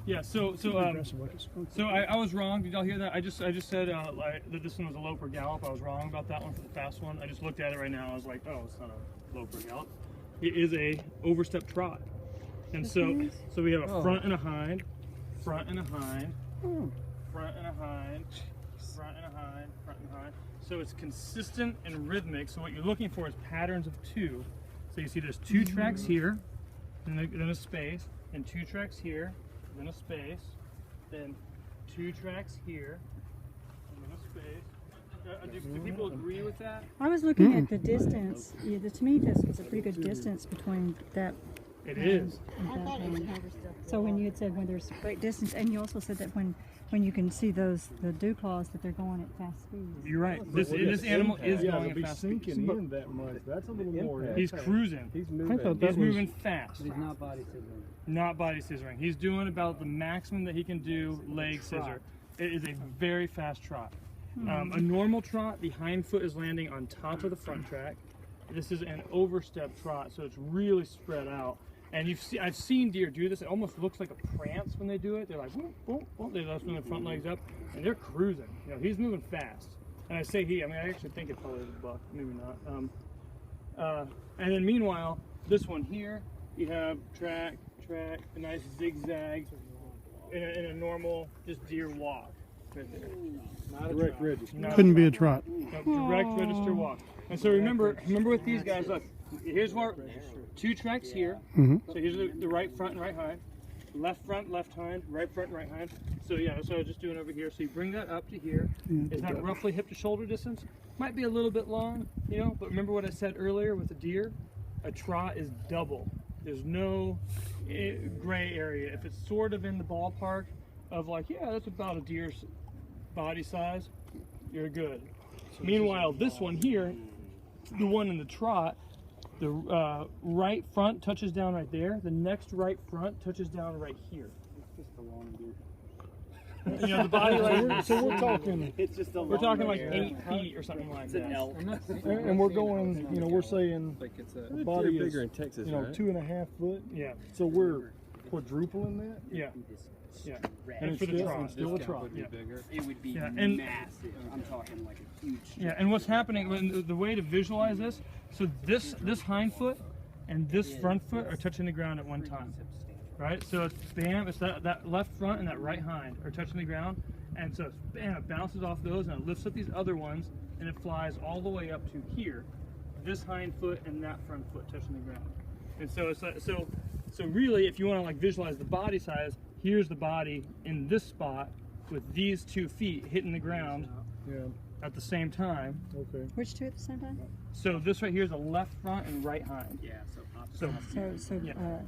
Yeah. So I was wrong. Did y'all hear that? I just said that this one was a lope or gallop. I was wrong about that one for the fast one. I just looked at it right now. I was like, oh, it's not a lope or gallop. It is a overstep trot. And so we have a front and a hind, front and a hind, front and a hind, front and a hind, front and a hind. So it's consistent and rhythmic. So what you're looking for is patterns of two. So you see there's two tracks here, and then a space, and two tracks here, then a space, then two tracks here, and then a space. Do people agree with that? I was looking at the distance. Yeah, to me, this was a pretty good distance between that. It is. So when you had said when there's great distance, and you also said that when you can see the dew claws that they're going at fast speed. You're right. This animal is going at fast speed. In that much. That's a little more. He's cruising. He's moving. He's moving fast. He's not body scissoring. Not body scissoring. He's doing about the maximum that he can do leg scissor. It is a very fast trot. A normal trot, the hind foot is landing on top of the front track. This is an overstep trot, so it's really spread out. And I've seen deer do this. It almost looks like a prance when they do it. They're like, boom, boom, boom. They just swing their front legs up, and they're cruising. You know, he's moving fast. And I say he. I mean, I actually think it's probably the buck. Maybe not. And then meanwhile, this one here, you have track, a nice zigzag, in a normal just deer walk. Right there. Not a direct register. Couldn't be a trot. No, direct register walk. And so remember with these guys, look, here's where two tracks here. So here's the right front and right hind. Left front, left hind, right front, right hind. So yeah, that's what I was just doing over here. So you bring that up to here. Is that roughly hip to shoulder distance? Might be a little bit long, you know, but remember what I said earlier with the deer? A trot is double. There's no gray area. If it's sort of in the ballpark of like, yeah, that's about a deer's body size, you're good. Meanwhile, this one here, the one in the trot, the right front touches down right there. The next right front touches down right here. It's just a long deer. You know, the body like, So we're talking. It's just a we're talking like deer. 8 feet or something like that. And we're going. You know, we're saying Like it's a the body is bigger in Texas, you know, right? 2.5 foot. Yeah, So we're quadrupling that. yeah, yeah. And for the still, trot. and still a trot. Yeah. It would be Yeah, and- massive. I'm talking like a huge. Yeah, and what's happening, when the way to visualize this, so this hind foot and this front foot are touching the ground at one time, right? So it's bam, it's that left front and that right hind are touching the ground, and so it's bam, it bounces off those and it lifts up these other ones and it flies all the way up to here, this hind foot and that front foot touching the ground. And so it's like, so really, if you want to like visualize the body size, here's the body in this spot with these 2 feet hitting the ground Yeah. at the same time. Okay. Which two at the same time? So this right here is a left front and right hind. Yeah, so opposite. So So yeah.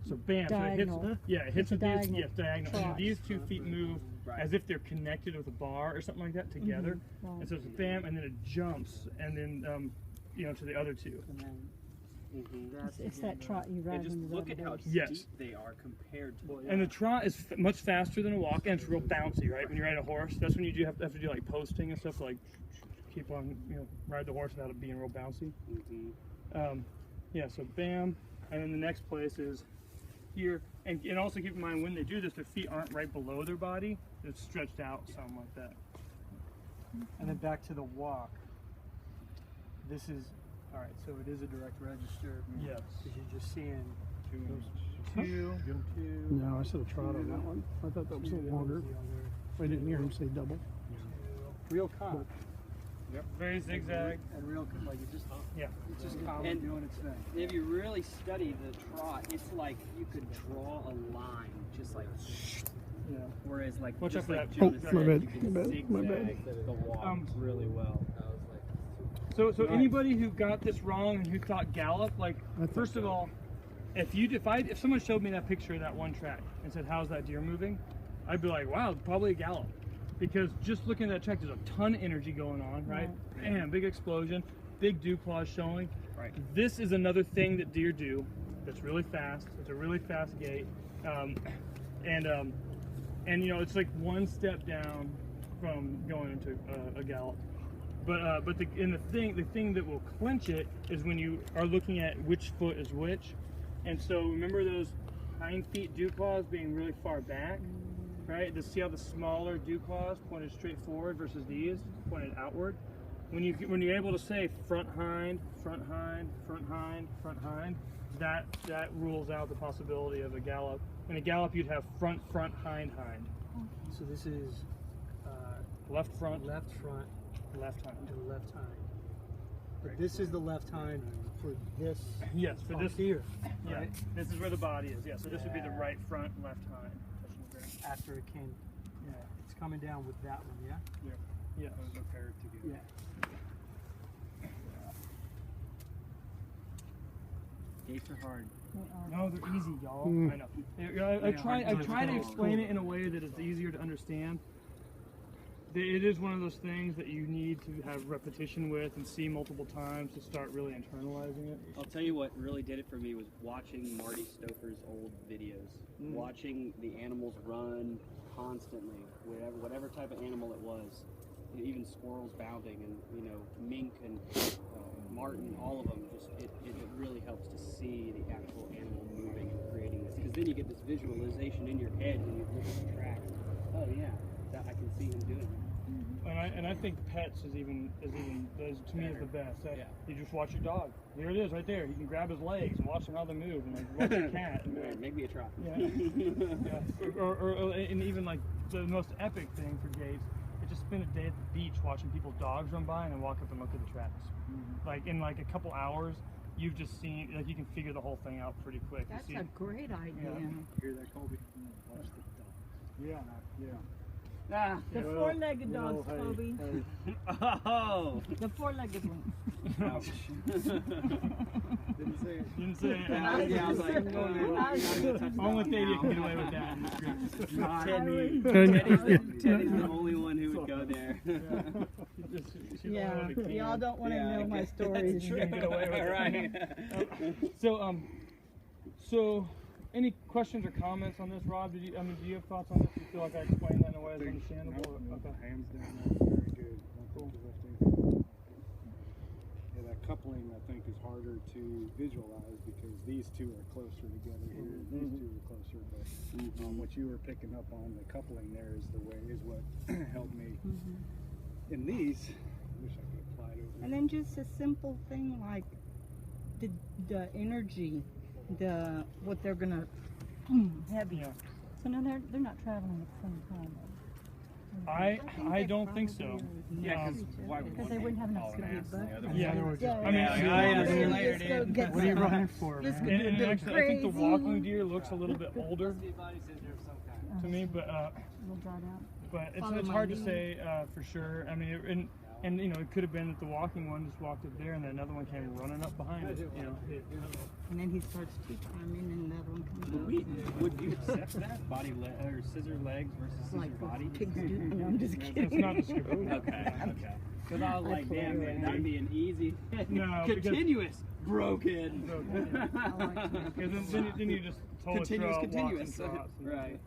So bam, diagonal. so it hits, yeah, it hits It's a with these, diagonal yes, diagonal. And trot. these 2 feet move Right. as if they're connected with a bar or something like that together. Right. And so it's bam, and then it jumps, and then you know, to the other two. And then it's that trot you ride And just when you look ride at the how horse. Yes. deep they are compared to. And the trot is much faster than a walk, and it's real bouncy, right? When you ride a horse, that's when you have to do like posting and stuff, to, like keep on, you know, ride the horse without it being real bouncy. Yeah, so bam, and then the next place is here, and also keep in mind when they do this, their feet aren't right below their body; it's stretched out, something like that. And then back to the walk. This is, all right, so it is a direct register. Yes. Because you're just seeing Two. No, I said a trot on that one. I thought that was a little longer. I didn't hear him say double. real calm. Yep. Very zigzag. And real, like it just, Yeah. it's just calm And- doing its thing. If you really study the trot, it's like you could draw a line, just like. Yeah. Whereas, like, Watch just out for like that. Jonas Oh, said, my bad, you can my bad, my bad. zigzag the walk Um, really well. So anybody who got this wrong and who thought gallop, like, first of all, if someone showed me that picture of that one track and said, "How's that deer moving?" I'd be like, "Wow, probably a gallop," because just looking at that track, there's a ton of energy going on, right? Bam, big explosion, big dew claws showing. Right. This is another thing that deer do that's really fast. It's a really fast gait, and you know, it's like one step down from going into a gallop. But the thing that will clinch it is when you are looking at which foot is which. And so remember hind feet dew claws being really far back, right? To see how the smaller dew claws pointed straight forward versus these pointed outward. When you're able to say front hind, front hind, front hind, front hind, that rules out the possibility of a gallop. In a gallop, you'd have front, front, hind, hind. So this is Left front, left front left hind. and left hind. But this is the left hind for this. Yes, for part this here. Yeah, right? this is where the body is. Yeah, so this would be the right front, left hind. Touching the ground. After it came, yeah, it's coming down with that one, yeah. Yes. Yeah. Gates are hard. No, they're easy, y'all. I know. I try to explain it in a way that it's easier to understand. It is one of those things that you need to have repetition with and see multiple times to start really internalizing it. I'll tell you what really did it for me was watching Marty Stoker's old videos. Watching the animals run constantly, whatever type of animal it was. Even squirrels bounding, and mink and marten, all of them. Just it really helps to see the actual animal moving and creating this, because then you get this visualization in your head when you look at the track. Oh yeah, that I can see him doing it. And I think pets is to me is the best. You just watch your dog. There it is, right there. You can grab his legs and watch how they move, and watch your cat. Right, make me a trot. Yeah. And even like the most epic thing for Gates, is just spend a day at the beach watching people's dogs run by and then walk up and look at the tracks. Like in like a couple hours, you've just seen, like you can figure the whole thing out pretty quick. That's a great idea. Hear that, Colby? Watch the dog. Yeah. Ah, The four-legged dogs, Kobe. oh! The four-legged one. Ouch. Didn't say it. Didn't say it. Yeah, I was like, go there. Only Teddy can get away with that. Teddy's the only one who would go there. Yeah, y'all don't want to know my stories. Get away with it. Right. So, any questions or comments on this, Rob? Do you have thoughts on this? Do you feel like I explained that in a way that's understandable? Okay. Hands down, that's very good. Cool. Yeah, that coupling I think is harder to visualize because these two are closer together here. These two are closer, but what you were picking up on, the coupling there is what helped me. In these, I wish I could apply it over. And then just a simple thing like the energy, what they're gonna have. Yeah. So now they're not traveling at the same time. I don't think so. Yeah, because they wouldn't have enough speed. Yeah. I mean, What are you running for, man? and actually, I think the walking deer looks a little bit older to me, but it's hard to say for sure. I mean, and it could have been that the walking one just walked up there, and then another one came running up behind it. And then he starts two-timing, and another one comes up. Would you accept that? Or scissor legs versus scissor Like body? pigs do. No, I'm just kidding. It's not descriptive. Okay. Because I was like, damn, man, that'd be an easy, No, continuous, broken. Because then you just totally Continuous, throw out continuous. walks and trots and Right.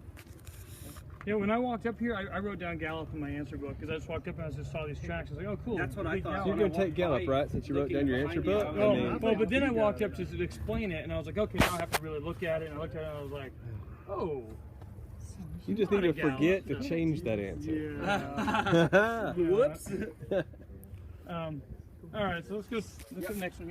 Yeah, when I walked up here, I wrote down Gallop in my answer book because I just walked up and I just saw these tracks. I was like, oh, cool. That's what I thought. You're going to take Gallop, right, since you wrote down your answer book? Oh, well, but then I walked up to explain it, and I was like, okay, now I have to really look at it. And I looked at it, and I was like, oh. You just need to forget to change that answer. Yeah. Whoops. All right, so let's go to the next one here.